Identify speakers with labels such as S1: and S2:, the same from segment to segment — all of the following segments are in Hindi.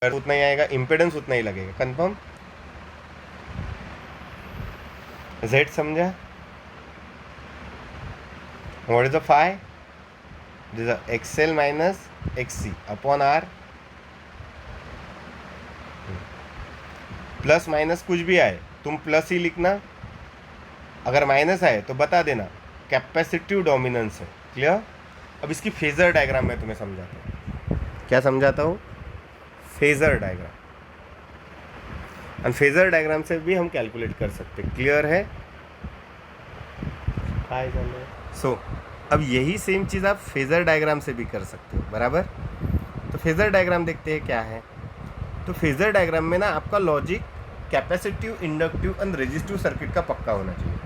S1: उतना ही आएगा, इम्पेडेंस उतना ही लगेगा। कंफर्म? Z समझा? What is the phi? This XL minus XC upon R। Plus minus कुछ भी आए तुम प्लस ही लिखना, अगर माइनस आए तो बता देना, कैपेसिटिव डोमिनेंस है। क्लियर? अब इसकी फेजर डायग्राम मैं तुम्हें समझाता हूँ। क्या समझाता हूँ? Phasor diagram. And phasor diagram से भी हम कैलकुलेट कर सकते। क्लियर है? सो अब यही सेम चीज़ आप फेजर डायग्राम से भी कर सकते हो, बराबर? तो फेजर डायग्राम देखते हैं क्या है। तो फेजर डायग्राम में ना आपका logic capacitive, inductive and resistive circuit का पक्का होना चाहिए।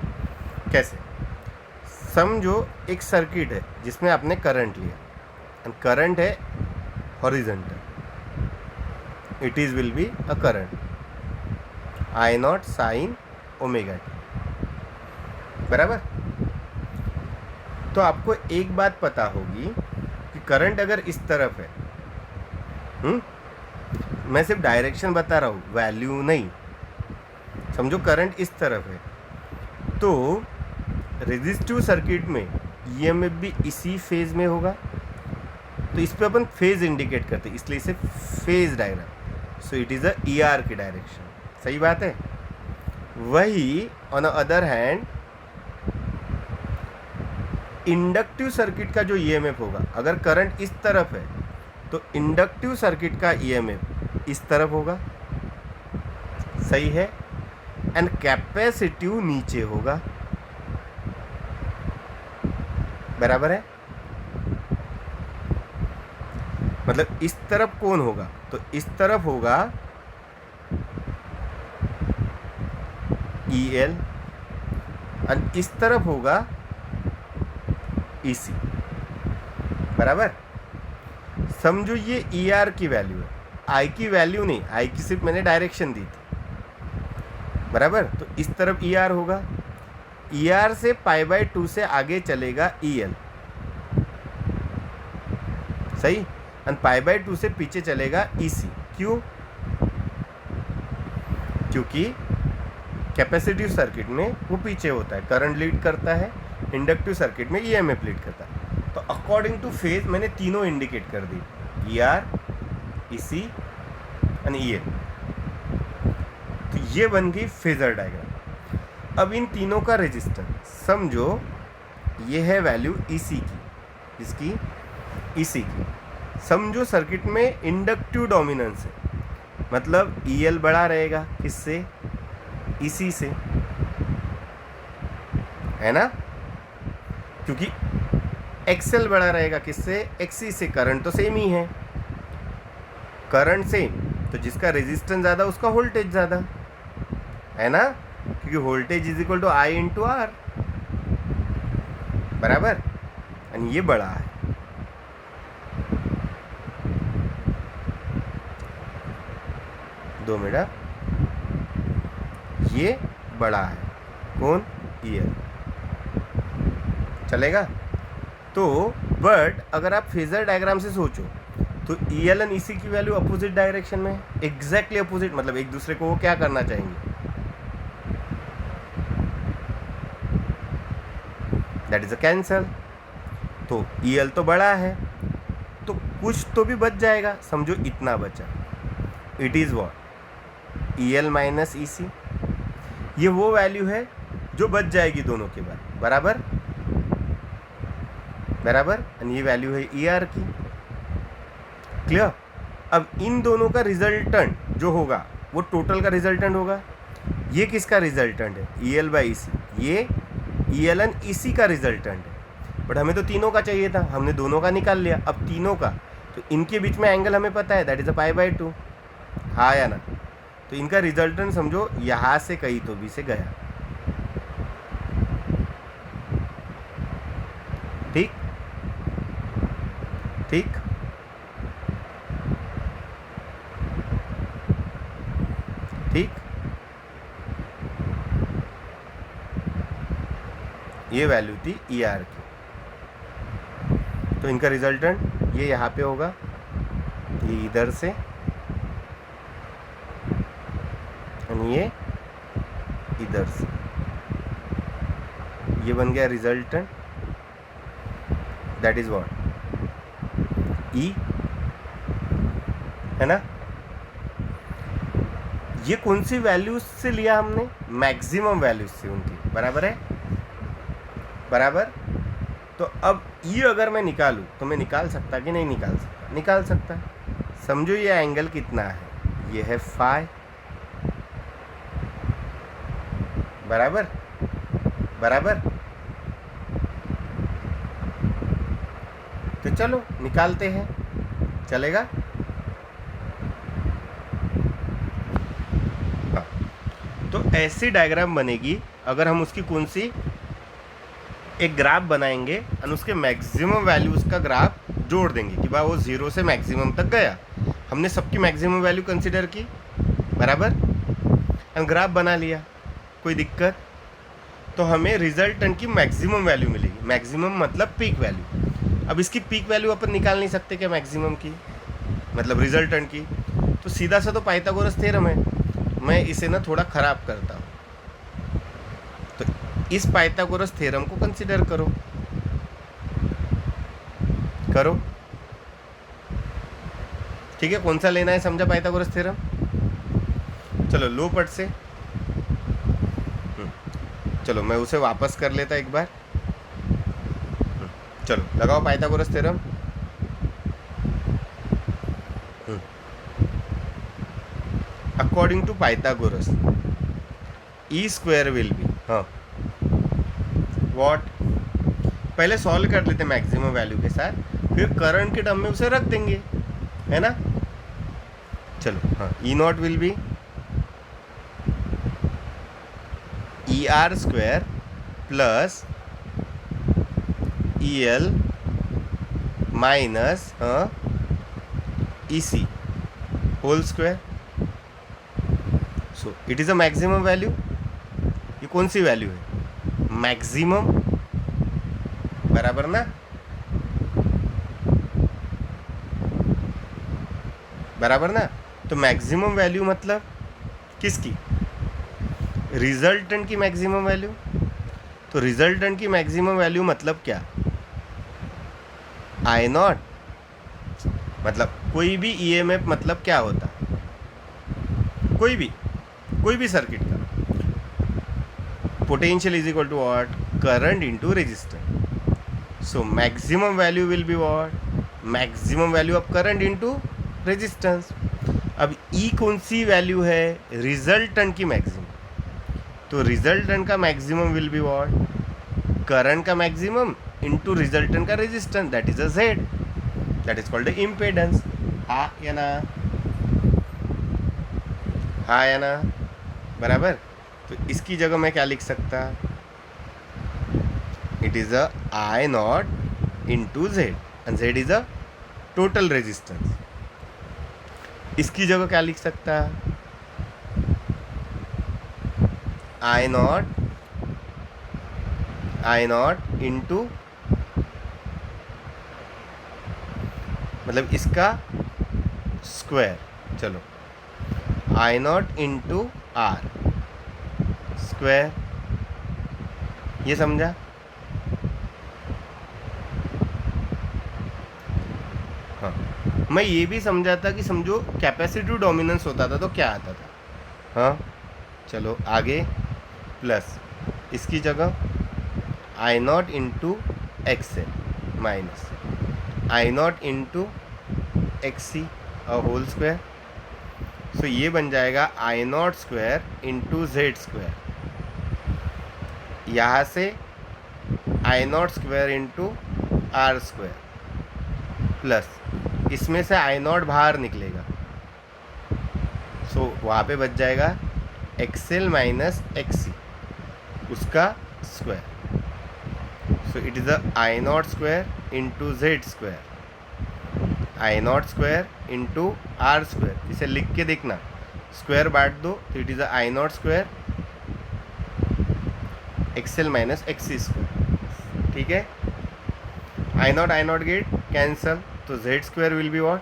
S1: कैसे? समझो एक सर्किट है जिसमें आपने करंट लिया, एंड करंट है horizontal, it is will be a current I0 sign omega T, बराबर? तो आपको एक बात पता होगी कि करंट अगर इस तरफ है, मैं सिर्फ डायरेक्शन बता रहा हूँ, वैल्यू नहीं। समझो करंट इस तरफ है, तो रेजिस्टिव सर्किट में ईएमएफ भी इसी फेज में होगा। तो इस पे अपन फेज इंडिकेट करते हैं, इसलिए इसे phase diagram. So it is a ER की डायरेक्शन। सही बात है? वही on other hand inductive circuit का जो ईएमएफ होगा, अगर करंट इस तरफ है तो इंडक्टिव सर्किट का ईएमएफ इस तरफ होगा। सही है? एंड कैपेसिटिव नीचे होगा, बराबर है? मतलब इस तरफ कौन होगा? तो इस तरफ होगा EL और इस तरफ होगा EC, बराबर? समझो ये ER की वैल्यू है, I की वैल्यू नहीं, I की सिर्फ मैंने डायरेक्शन दी थी, बराबर? तो इस तरफ ER होगा, ER से π/2 से आगे चलेगा EL, सही? और π/2 से पीछे चलेगा EC। क्यों? क्योंकि कैपेसिटिव सर्किट में वो पीछे होता है, करंट लीड करता है, इंडक्टिव सर्किट में EMF लीड करता है। तो अकॉर्डिंग टू फेज मैंने तीनों इंडिकेट कर दी, ER, EC एंड EL। तो ये बन गई फेजर डायग्राम। अब इन तीनों का रेजिस्टेंस समझो, ये है वैल्यू EC की, इसकी EC की। समझो सर्किट में इंडक्टिव डोमिनेंस है, मतलब EL बड़ा रहेगा किससे? EC से, है ना? क्योंकि XL बड़ा रहेगा किससे? XC से। करंट तो सेम ही है, करंट सेम, तो जिसका रेजिस्टेंस ज़्यादा उसका वोल्टेज ज़्यादा, है ना? क्योंकि voltage is equal to I into R, बराबर? और ये बड़ा है, दो मिनट, ये बड़ा है, कौन? EL, चलेगा? तो बट अगर आप फेजर डायग्राम से सोचो तो EL एंड EC की वैल्यू अपोजिट डायरेक्शन में, एग्जैक्टली अपोजिट, मतलब एक दूसरे को वो क्या करना चाहेंगे? That is a cancel. तो EL तो बड़ा है, तो कुछ तो भी बच जाएगा। समझो इतना बचा, it is what? EL minus EC। ये वो वैल्यू है जो बच जाएगी दोनों के बाद, बराबर? बराबर? और ये वैल्यू है ER की। क्लियर? अब इन दोनों का रिजल्टेंट जो होगा वो टोटल का रिजल्टेंट होगा। ये किसका रिजल्टेंट है? EL by EC। ये EL एंड EC का रिजल्टेंट है, बट हमें तो तीनों का चाहिए था, हमने दोनों का निकाल लिया। अब तीनों का, तो इनके बीच में एंगल हमें पता है, दैट इज अ π/2, हाँ या ना? तो इनका रिजल्टेंट समझो यहाँ से कहीं तो भी से गया, ठीक? ठीक? ठीक? ये वैल्यू थी ER की, तो इनका रिजल्टेंट ये यहाँ पे होगा, ये इधर से ये इधर से, ये बन गया रिजल्टेंट, दैट इज व्हाट ई, है ना। ये कौन सी वैल्यूज से लिया हमने, मैक्सिमम वैल्यूज से उनकी, बराबर है, बराबर। तो अब ये अगर मैं निकालूं तो मैं निकाल सकता कि नहीं निकाल सकता, निकाल सकता। समझो ये एंगल कितना है, ये है फाई, बराबर, बराबर। तो चलो निकालते हैं, चलेगा। हाँ, तो ऐसी डायग्राम बनेगी अगर हम उसकी कौन सी एक ग्राफ बनाएंगे और उसके मैक्सिमम वैल्यूज का ग्राफ जोड़ देंगे कि भाई वो 0 से मैक्सिमम तक गया, हमने सबकी मैक्सिमम वैल्यू कंसीडर की, बराबर, हम ग्राफ बना लिया, कोई दिक्कत। तो हमें रिजल्टेंट की मैक्सिमम वैल्यू मिलेगी, मैक्सिमम मतलब पीक वैल्यू। अब इसकी पीक वैल्यू अपन निकाल नहीं सकते क्या मैक्सिमम की, मतलब रिजल्टेंट की, तो सीधा सा तो पाइथागोरस थ्योरम है। मैं इसे ना थोड़ा ख़राब करता हूँ, तो इस पाइथागोरस थ्योरम को कंसीडर करो, करो, ठीक है। कौन सा लेना है समझा पाइथागोरस थ्योरम, चलो लो पट से, चलो मैं उसे वापस कर लेता एक बार, चलो लगाओ Pythagoras theorem. According to Pythagoras E square will be, हाँ व्हाट, पहले सॉल्व कर लेते मैक्सिमम वैल्यू के साथ, फिर करंट के टर्म में उसे रख देंगे, है ना। चलो हाँ, E naught will be E R square plus E L minus E C whole square. So it is a maximum value. ये कौन सी वैल्यू है, मैक्सिमम, बराबर ना, बराबर ना। तो मैक्सिमम वैल्यू मतलब किसकी, रिजल्टेंट की मैक्सिमम वैल्यू। तो रिजल्टेंट की मैक्सिमम वैल्यू मतलब क्या, आई नॉट, मतलब कोई भी ईएमएफ मतलब क्या होता, कोई भी सर्किट का potential is equal to what, current into resistance. So maximum value will be what, maximum value of current into resistance. अब ई कौन सी वैल्यू है, रिजल्टेंट की मैक्सिमम, तो रिजल्टेंट का maximum will be what, current का मैक्सिमम इनटू रिजल्टेंट का resistance, that is a Z, that is called impedance. हाँ या ना, हाँ या ना, बराबर। तो इसकी जगह मैं क्या लिख सकता, it is a I not into Z, and Z is a total resistance. इसकी जगह क्या लिख सकता, आई नॉट इनटू, मतलब इसका स्क्वायर, चलो आई नॉट इंटू आर स्क्वायर, ये समझा। हाँ, मैं ये भी समझा था कि समझो कैपेसिटिव डोमिनेंस होता था तो क्या आता था, हाँ चलो आगे, प्लस इसकी जगह I naught into X L minus I naught into X C whole square. So ये बन जाएगा I naught square into Z square, यहाँ से I naught square into R square, plus इसमें से आई नॉट बाहर निकलेगा, सो वहाँ पे बच जाएगा एक्सएल माइनस एक्सी, उसका square. So it is a I naught square into Z square, I naught square into R square, इसे लिख के देखना, स्क्वायर बांट दो तो it is a I naught square XL minus XC square, ठीक है। आई नॉट गेट कैंसल, तो Z square will be what,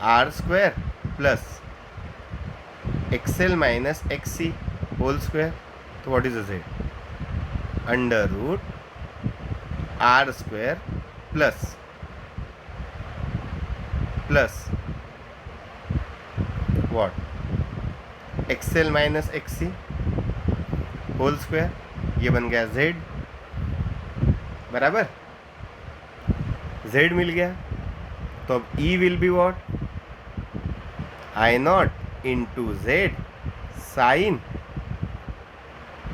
S1: R square plus XL minus X C whole square, तो what is the Z? Under root R square plus what? XL minus X C whole square, ये बन गया जेड, बराबर। जेड मिल गया, तो अब E will be what? I naught into Z sine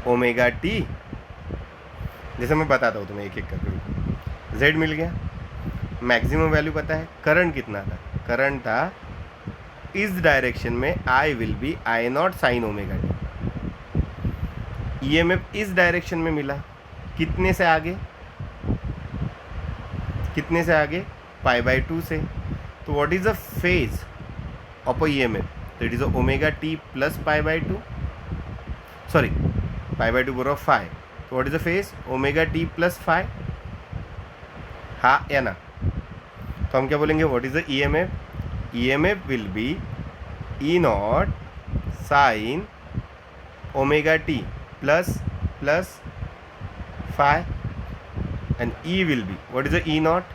S1: omega T. जैसे मैं बताता हूँ तुम्हें एक एक करके। जेड मिल गया, मैक्सिमम वैल्यू पता है, करंट कितना था? करंट था इस डायरेक्शन में I will be I naught sine omega t. EMF इस डायरेक्शन में मिला, कितने से आगे? कितने से आगे? पाई बाय 2 से। तो what is the phase of a EMF? तो it is omega T plus pi by 2, sorry pi by 2 बराबर 5। तो what is the phase? Omega T plus 5, हाँ या ना? तो हम क्या बोलेंगे? What is the EMF? EMF will be E naught sine omega T plus 5, and E will be, what is the E naught?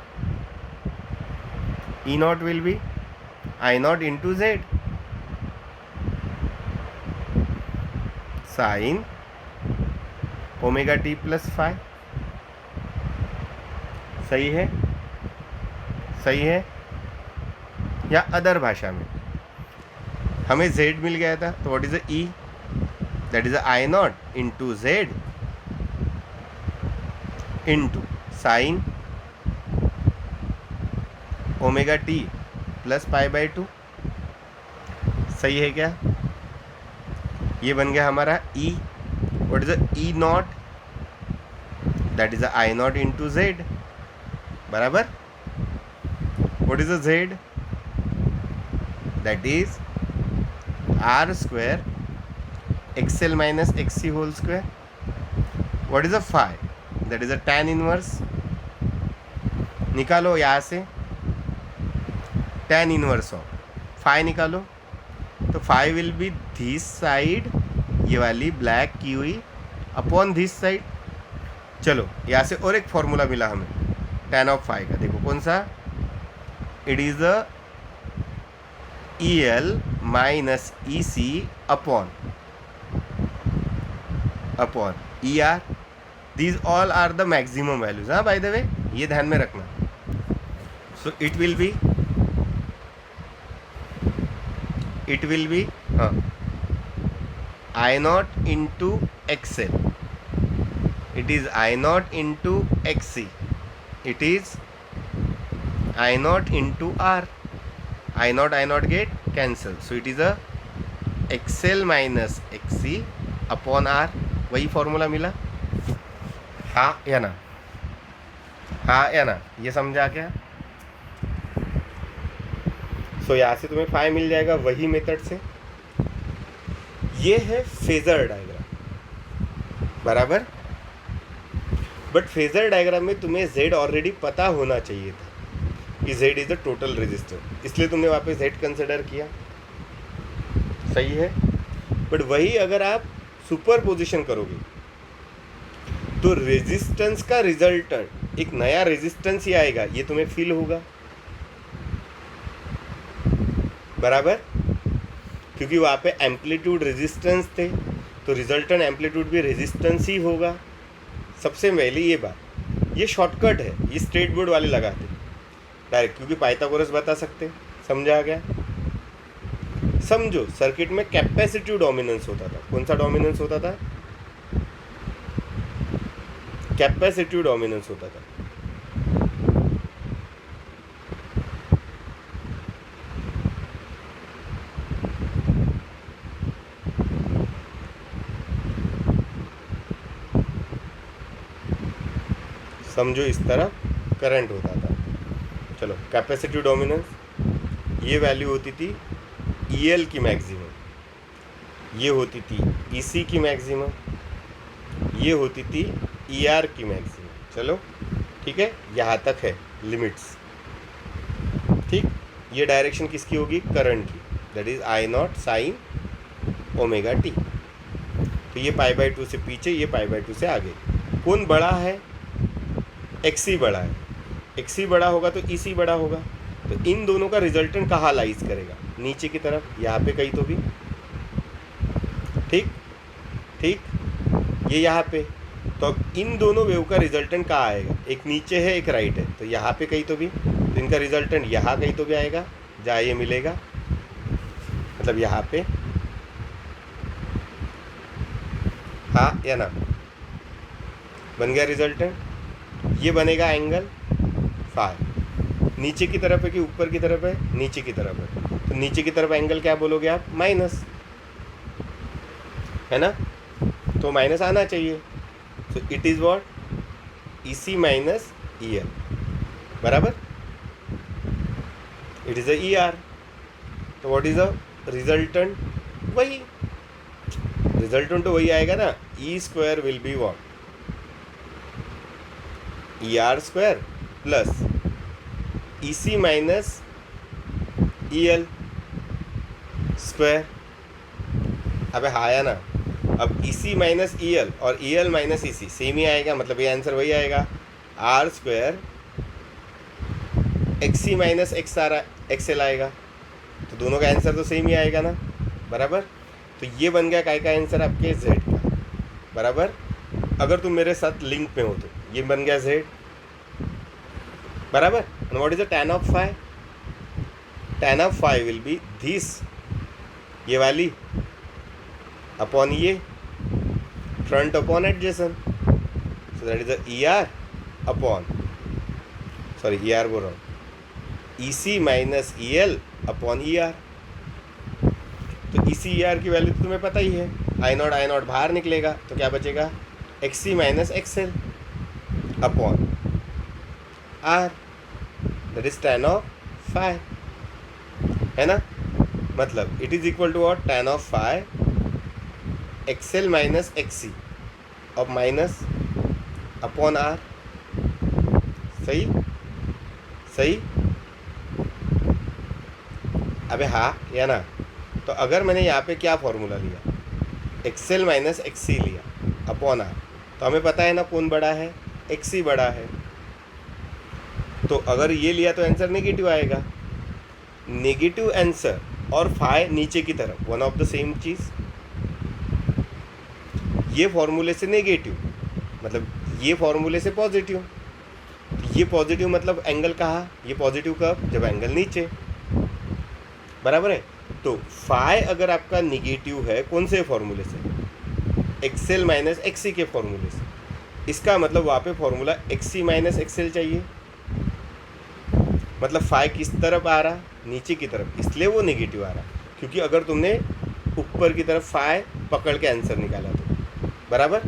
S1: E naught will be I naught into Z sin omega t plus 5। सही है? सही है? या अदर भाषा में हमें Z मिल गया था, तो what is the E? that is I naught into Z into sine omega T plus pi by 2। सही है क्या? ये बन गया हमारा E. What is the E naught? That is the I naught into Z, बराबर। What is the Z? That is R square XL minus X C whole square. What is the phi? That is a tan inverse. निकालो यहाँ से tan इनवर्स ऑफ फाई निकालो, तो phi will be this side, ये वाली ब्लैक की हुई, अपॉन दिस साइड। चलो यहाँ से और एक फॉर्मूला मिला हमें tan ऑफ फाई का, देखो कौन सा? It is a E L minus E C upon E R. These all are the maximum values, हाँ by the way, ये ध्यान में रखना। So it will be I naught into XL, it is I naught into XC, it is I naught into R, I naught get cancel, so it is a XL minus XC upon R। वही फॉर्मूला मिला, हाँ या ना? हाँ या ना? ये समझा क्या? सो यहाँ से तुम्हें फाई मिल जाएगा वही मेथड से। ये है फेजर डायग्राम, बराबर। बट फेजर डायग्राम में तुम्हें Z ऑलरेडी पता होना चाहिए था कि Z is the total resistor, इसलिए तुमने वहाँ पे Z कंसिडर किया। सही है? बट वही अगर आप सुपर पोजिशन करोगे तो रेजिस्टेंस का रिजल्टेंट एक नया रेजिस्टेंस ही आएगा, ये तुम्हें फील होगा, बराबर। क्योंकि वहाँ पे एम्पलीट्यूड रेजिस्टेंस थे, तो रिजल्टेंट एम्पलीट्यूड भी रेजिस्टेंस ही होगा। सबसे पहले ये बात, ये शॉर्टकट है, ये स्ट्रेट बोर्ड वाले लगाते डायरेक्ट, क्योंकि पाइथागोरस बता सकते। समझा गया? समझो, सर्किट में कैपेसिटिव डोमिनेंस होता था। कौन सा डोमिनेंस होता था? कैपेसिटिव डोमिनेंस होता था। समझो, इस तरफ करंट होता था। चलो, कैपेसिटिव डोमिनेंस, ये वैल्यू होती थी EL की मैक्सिमम, ये होती थी EC की मैक्सिमम, ये होती थी ER की मैक्सिमम। चलो ठीक है, यहाँ तक है लिमिट्स। ठीक, ये डायरेक्शन किसकी होगी? करंट की, that is I not sine omega T. तो ये π/2 से पीछे, ये π/2 से आगे। कौन बड़ा है? XC बड़ा है। XC बड़ा होगा तो EC बड़ा होगा। तो इन दोनों का रिजल्टेंट कहाँ लाइज करेगा? नीचे की तरफ, यहाँ पे कहीं तो भी। ठीक ठीक, ये यहाँ पे। तो अब इन दोनों वेव का रिजल्टेंट कहाँ आएगा? एक नीचे है, एक राइट है, तो यहाँ पे कहीं तो भी। तो इनका रिजल्टेंट यहाँ कहीं तो भी आएगा, जहाँ ये मिलेगा, मतलब यहाँ पे। हाँ या ना? बन गया रिजल्टेंट। ये बनेगा एंगल फाई। नीचे की तरफ है कि ऊपर की तरफ है? नीचे की तरफ है। तो नीचे की तरफ एंगल क्या बोलोगे आप? माइनस, है ना? तो माइनस आना चाहिए। सो it is what? EC minus EL, बराबर। It is a ER। तो व्हाट इज़ अ रिजल्टेंट? वही रिजल्टेंट तो वही आएगा ना। E square will be what? ER square plus EC minus EL square. अबे हाँ या ना? अब EC माइनस EL और EL माइनस EC सेम ही आएगा, मतलब ये आंसर वही आएगा। R square XC minus XL आएगा। तो दोनों का आंसर तो सेम ही आएगा ना, बराबर। तो ये बन गया काय का आंसर? आपके Z का, बराबर। अगर तुम मेरे साथ लिंक में हो तो ये बन गया Z, बराबर। And what is the tan of phi? tan of phi will be this, ये वाली अपॉन ये, front upon adjacent. So that is ER upon, sorry ER बोल रहा हूँ, EC minus EL upon ER। तो EC ER की वैल्यू तो तुम्हें पता ही है। I नॉट बाहर निकलेगा तो क्या बचेगा? XC minus XL upon R, that is tan of phi, है ना? मतलब it is equal to what? tan of phi XL minus XC और माइनस अपॉन R। सही सही। अबे हाँ या ना? तो अगर मैंने यहाँ पे क्या फॉर्मूला लिया? XL माइनस XC लिया अपॉन R, तो हमें पता है ना कौन बड़ा है? XC बड़ा है। तो अगर ये लिया तो आंसर नेगेटिव आएगा। नेगेटिव आंसर और फाई नीचे की तरफ, वन ऑफ द सेम चीज़। ये फॉर्मूले से नेगेटिव, मतलब ये फॉर्मूले से पॉजिटिव। ये पॉजिटिव मतलब एंगल कहाँ? ये पॉजिटिव कब? जब एंगल नीचे, बराबर है। तो फाई अगर आपका निगेटिव है, कौन से फॉर्मूले से? XL माइनस XC के फॉर्मूले से। इसका मतलब वहाँ पे फॉर्मूला XC माइनस XL चाहिए। मतलब फाई किस तरफ आ रहा? नीचे की तरफ, इसलिए वो नेगेटिव आ रहा। क्योंकि अगर तुमने ऊपर की तरफ फाई पकड़ के आंसर निकाला तो, बराबर,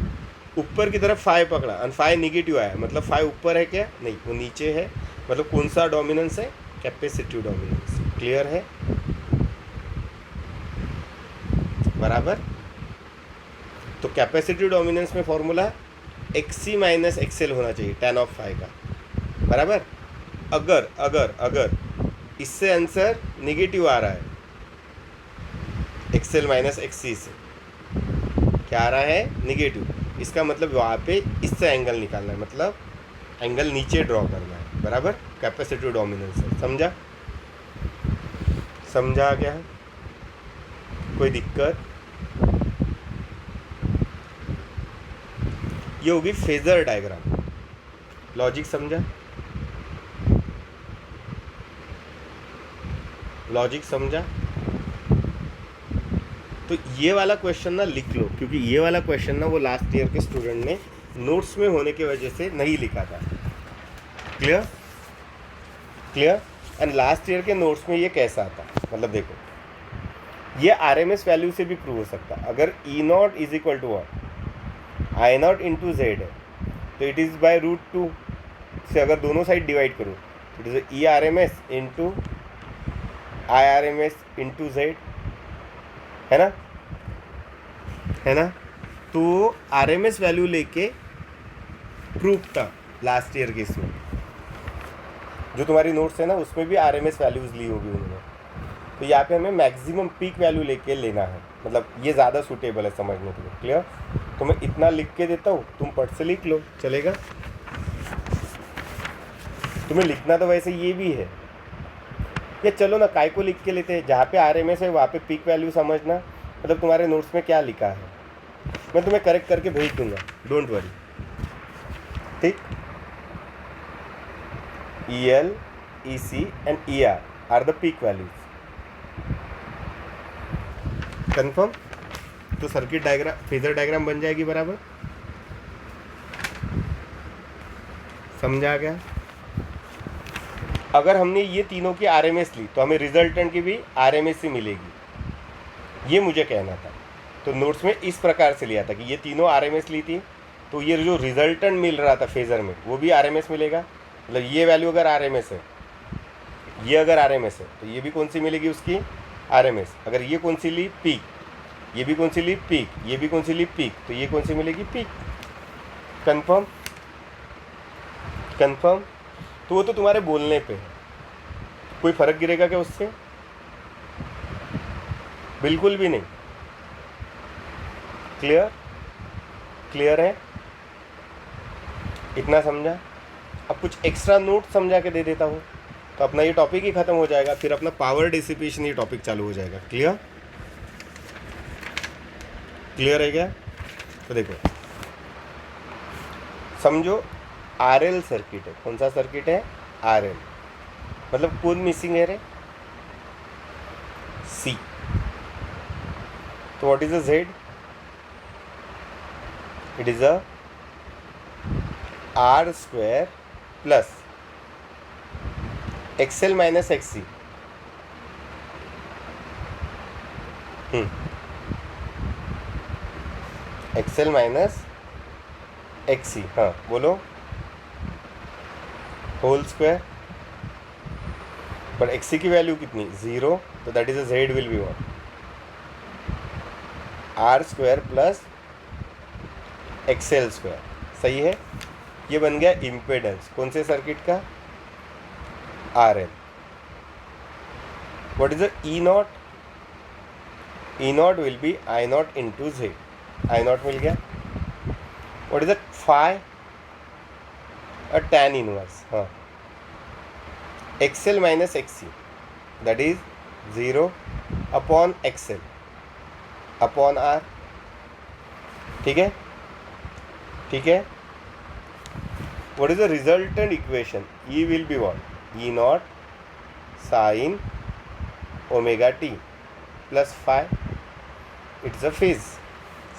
S1: ऊपर की तरफ फाई पकड़ा और फाई नेगेटिव आया, मतलब फाई ऊपर है क्या? नहीं, वो नीचे है। मतलब कौन सा डोमिनेंस है? Capacitive dominance. क्लियर है? बराबर। तो कैपेसिटिव डोमिनेंस में फॉर्मूला XC माइनस XL होना चाहिए tan ऑफ फाई का, बराबर। अगर अगर अगर इससे आंसर नेगेटिव आ रहा है, XL माइनस XC से क्या आ रहा है? नेगेटिव। इसका मतलब वहाँ पे इससे एंगल निकालना है, मतलब एंगल नीचे ड्रॉ करना है, बराबर। कैपेसिटिव डोमिनेंस है। समझा? समझा क्या है? कोई दिक्कत? ये होगी फेजर डायग्राम। लॉजिक समझा? लॉजिक समझा? तो ये वाला क्वेश्चन ना लिख लो, क्योंकि ये वाला क्वेश्चन ना वो लास्ट ईयर के स्टूडेंट ने नोट्स में होने की वजह से नहीं लिखा था। Clear? Clear? And last year के नोट्स में ये कैसा आता? मतलब देखो, ये RMS वैल्यू से भी प्रूव हो सकता है। अगर E0 is equal to I0 into Z है, तो इट इज़ बाय √2 से अगर दोनों साइड डिवाइड करो तो it is ERMS into IRMS into Z, है ना? है ना? तो RMS वैल्यू लेके प्रूफ था लास्ट ईयर के इसमें। जो तुम्हारी नोट्स है ना उसमें भी RMS वैल्यूज़ ली होगी उन्होंने। तो यहाँ पे हमें मैक्सिमम पीक वैल्यू लेके लेना है, मतलब ये ज़्यादा सूटेबल है समझने के लिए। क्लियर? तो मैं इतना लिख के देता हूँ, तुम पट से लिख लो, चलेगा? तुम्हें लिखना तो वैसे ये भी है, ये चलो ना काय को लिख के लेते हैं, जहाँ पे RMS है वहाँ पे पीक वैल्यू समझना, मतलब तुम्हारे नोट्स में क्या लिखा है मैं तुम्हें करेक्ट करके भेज दूंगा, डोंट वरी। ठीक? EL, EC and ER are the peak values. Confirm? तो सर्किट डायग्राम, फेजर डायग्राम बन जाएगी बराबर। समझा गया? अगर हमने ये तीनों की RMS ली तो हमें रिजल्टेंट की भी RMS ही मिलेगी, ये मुझे कहना था। तो नोट्स में इस प्रकार से लिया था कि ये तीनों RMS ली थी, तो ये जो रिजल्टेंट मिल रहा था फेजर में वो भी RMS मिलेगा। मतलब ये वैल्यू अगर RMS है, ये अगर RMS है तो ये भी कौन सी मिलेगी उसकी RMS। अगर ये कौन सी ली पीक, ये भी कौन सी ली पीक, ये भी कौन सी ली पीक, तो ये कौन सी मिलेगी पीक। कंफर्म? कंफर्म? तो वो तो तुम्हारे बोलने पे है, कोई फर्क गिरेगा क्या उससे? बिल्कुल भी नहीं। क्लियर? क्लियर है? इतना समझा? अब कुछ एक्स्ट्रा नोट समझा के दे देता हूँ तो अपना ये टॉपिक ही खत्म हो जाएगा, फिर अपना पावर डिसिपेशन ये टॉपिक चालू हो जाएगा। क्लियर? क्लियर है क्या? तो देखो, समझो RL सर्किट है। कौन सा सर्किट है? RL। मतलब कौन मिसिंग है रे? C। तो what is the Z? It is a R square plus XL minus XC। XL minus XC, हाँ बोलो। होल स्क्वायर, पर XC की वैल्यू कितनी? 0, तो that is a Z will B 1। R square plus XL square, सही है। ये बन गया इम्पेडेंस कौन से सर्किट का? RL। What is E naught? E naught will be I naught into Z। I naught मिल गया। What is phi? tan inverse, हाँ। XL minus XC, that is 0 upon XL upon R। ठीक है? ठीक है? What is the resultant equation? E will be what? E naught sine omega T plus phi. It's a phase,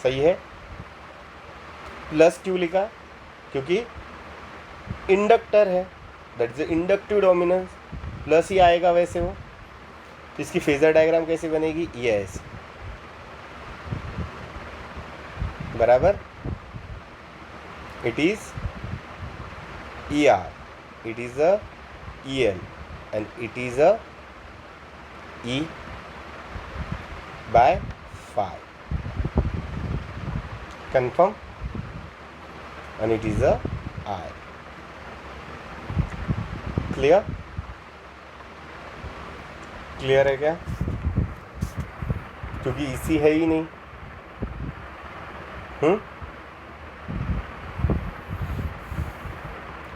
S1: सही है। प्लस क्यों लिखा? क्योंकि इंडक्टर है, that is inductive dominance, plus ही आएगा वैसे वो। तो इसकी फेजर डायग्राम कैसे बनेगी? ये ऐसे, बराबर। It is ER, it is a EL and it is a E by 5. Confirm? And it is a I. Clear? Clear है क्या? क्योंकि इसी है ही नहीं।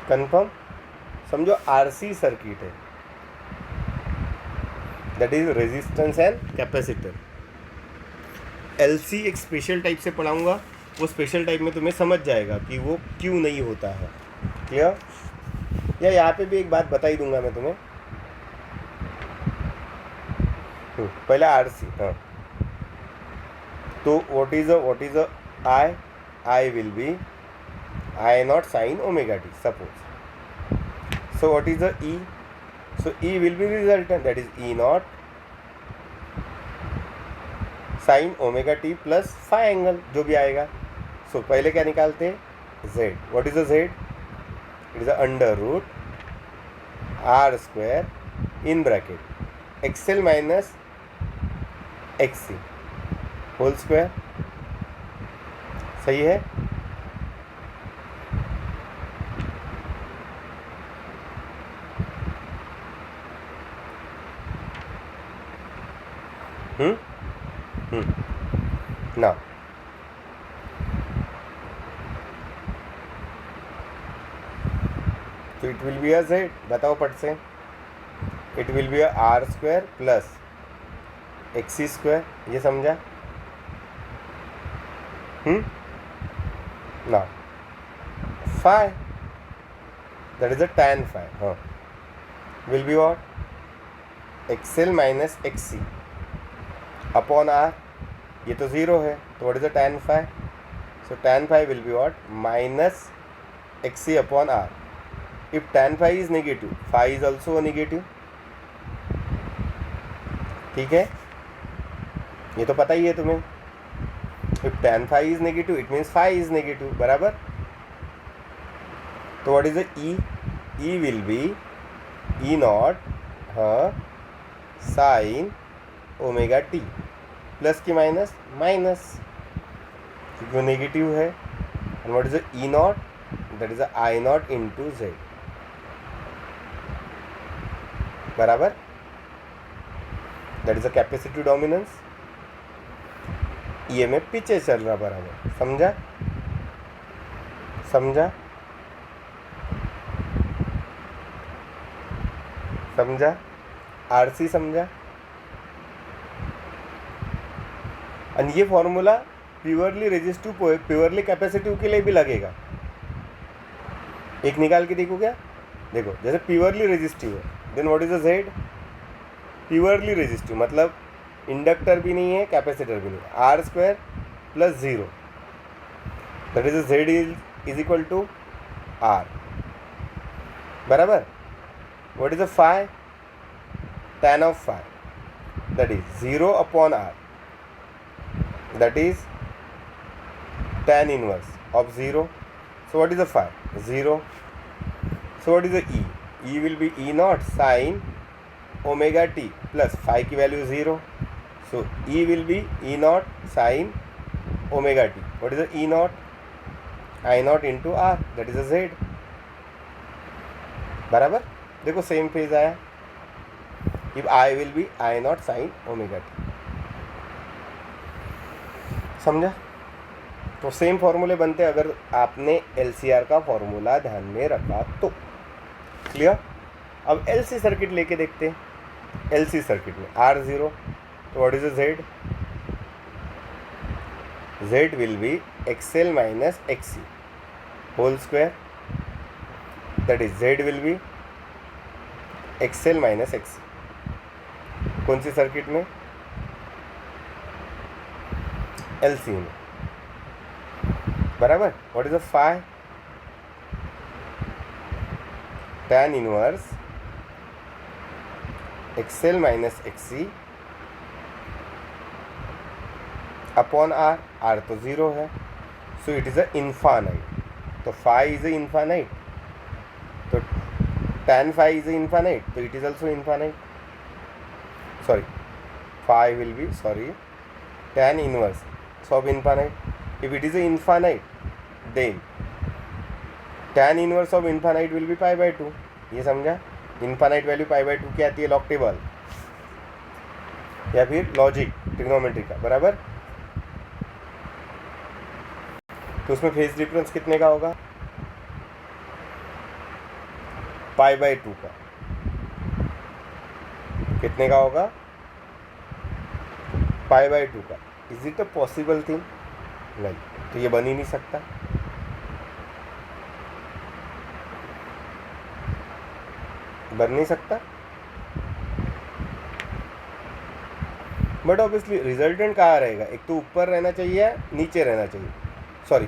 S1: कंफर्म? समझो RC सर्किट है, that is resistance and capacitor. LC एक स्पेशल टाइप से पढ़ाऊंगा, वो स्पेशल टाइप में तुम्हें समझ जाएगा कि वो क्यों नहीं होता है। क्लियर? या यहाँ पे भी एक बात बता ही दूंगा मैं तुम्हें। पहले RC, हाँ। तो what is I will be I not sine omega T, suppose. So what is the E? So E will be resultant, that is E naught sin omega t plus phi angle, जो भी आएगा। So पहले क्या निकालते हैं? Z. What is the Z? It is the under root R square in bracket XL minus XC whole square, सही है। ना तो it will be a Z, बताओ पट से, it will be a R square plus XC square, ये समझा? ना phi, that is a tan phi, हाँ, will be what, XL minus XC upon R, ये तो ज़ीरो है, तो what is a tan phi, so tan phi will be what, minus XC upon R. If tan phi is negative, phi is also a negative. ठीक है, ये तो पता ही है तुम्हें. If tan phi is negative, it means phi is negative, बराबर. तो what is the E? E will be E naught sin omega t, plus की माइनस माइनस, क्योंकि वो नेगेटिव है. And what is the E naught? That is I naught into z, बराबर. That is a capacitive dominance. EMF पीछे चल रहा, बराबर. समझा? समझा? समझा? आरसी समझा? और ये formula purely resistive, purely capacitive के लिए भी लगेगा. एक निकाल के देखो क्या, देखो, जैसे प्योरली रेजिस्टिव है, then what is the Z? Purely resistive मतलब इंडक्टर भी नहीं है, कैपेसिटर भी नहीं है, R square plus zero, that is Z is equal to R, बराबर. What is the phi? tan of phi, that is zero upon R, that is tan inverse of zero. So what is the phi? Zero. So what is the E? E will be E naught sine omega T plus phi की value zero. So E will be E naught sine omega t. What is the E naught? I naught into R, that is a Z, बराबर. देखो सेम फेज आया. If I will be I naught sine omega t. समझा? तो सेम फॉर्मूले बनते अगर आपने LCR का फॉर्मूला ध्यान में रखा तो. क्लियर? अब LC सर्किट लेके देखते हैं. LC सर्किट में R0, तो what is the Z? Z will be XL minus XC whole square, that is Z will be XL minus XC. कौन सी सर्किट में? LC में, बराबर. What is the phi? tan inverse XL minus XC upon R. R तो ज़ीरो है, so it is a infinite. तो फाई इज अ इन्फानाइट, तो tan phi is a infinite, तो it is also infinite. Sorry, phi will B, sorry, tan inverse of infinite. If it is a infinite, then tan inverse of infinite will be pi by two. ये समझा? Infinite value pi by two की आती है, लॉग टेबल या फिर लॉजिक ट्रिग्नोमेट्री का, बराबर. तो उसमें फेज डिफरेंस कितने का होगा? पाई बाई टू का. कितने का होगा? पाई बाई टू का. Is it a possible thing? नहीं, तो ये बन ही नहीं सकता. बन नहीं सकता. बट ऑब्वियसली रिजल्टेंट कहाँ रहेगा? एक तो ऊपर रहना चाहिए या नीचे रहना चाहिए, सॉरी.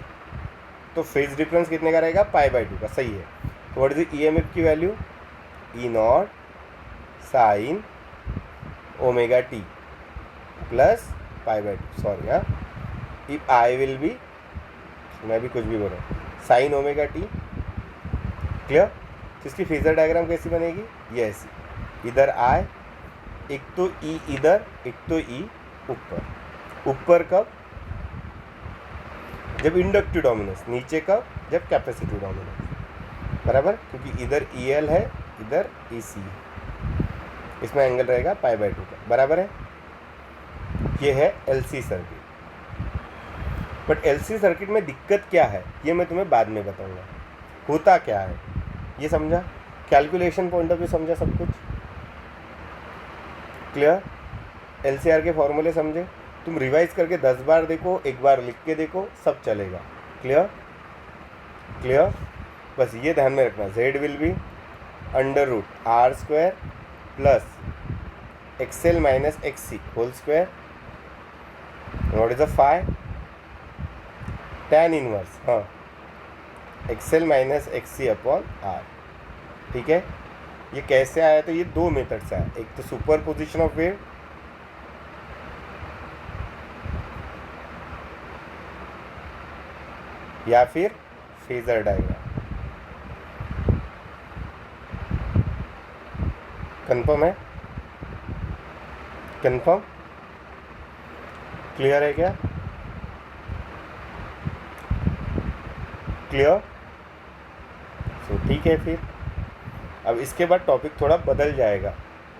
S1: तो फेज डिफरेंस कितने का रहेगा? पाई बाई टू का, सही है. तो व्हाट इज EMF की value? E naught sine omega T plus pi by to, sorry. हाँ, इफ I विल बी, मैं भी कुछ भी बोल रहा हूँ, साइन ओमेगा टी. क्लियर? तो इसकी फेजर डायग्राम कैसी बनेगी? ये ऐसी, इधर I, एक तो E इधर, एक तो E ऊपर. ऊपर कब? जब इंडक्टिव डोमिनेंस. नीचे कब? जब कैपेसिटिव डोमिनेंस, बराबर. क्योंकि इधर EL है, इधर EC है. इसमें एंगल रहेगा पाई बाई टू का, बराबर है. ये है LC circuit. But LC circuit में दिक्कत क्या है ये मैं तुम्हें बाद में बताऊंगा। होता क्या है ये समझा, कैलकुलेशन पॉइंट ऑफ व्यू समझा, सब कुछ क्लियर। LCR के फॉर्मूले समझे, तुम रिवाइज करके 10 बार देखो, एक बार लिख के देखो, सब चलेगा। Clear clear. बस ये ध्यान में रखना, Z will be √R² plus XL minus XC whole square. What is the phi, tan inverse, हाँ, XL minus XC upon R। ठीक है, ये कैसे आया, तो ये दो मेथड से आया, एक तो सुपर पोजिशन ऑफ वेव, या फिर फेजर डायग्राम। कंफर्म है, कंफर्म, क्लियर है क्या, क्लियर। सो ठीक है, फिर अब इसके बाद टॉपिक थोड़ा बदल जाएगा।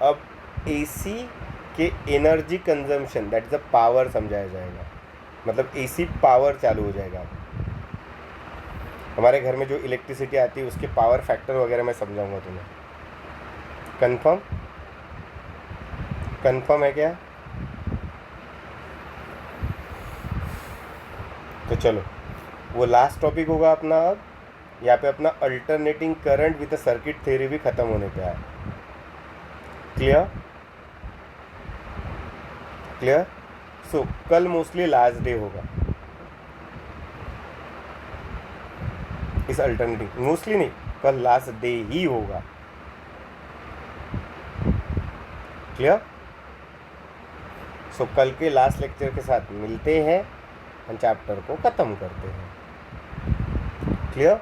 S1: अब AC के energy consumption, that is the power, समझाया जाएगा। मतलब AC पावर चालू हो जाएगा। हमारे घर में जो इलेक्ट्रिसिटी आती है उसके पावर फैक्टर वगैरह मैं समझाऊंगा तुम्हें। कंफर्म, कंफर्म है क्या। तो चलो, वो लास्ट टॉपिक होगा अपना। अब यहाँ पे अपना alternating current with circuit theory भी खत्म होने पे आया। Clear clear. सो कल मोस्टली लास्ट डे होगा इस अल्टरनेटिंग, मोस्टली नहीं, कल लास्ट डे ही होगा। क्लियर। सो कल के लास्ट लेक्चर के साथ मिलते हैं और चैप्टर को ख़त्म करते हैं। क्लियर।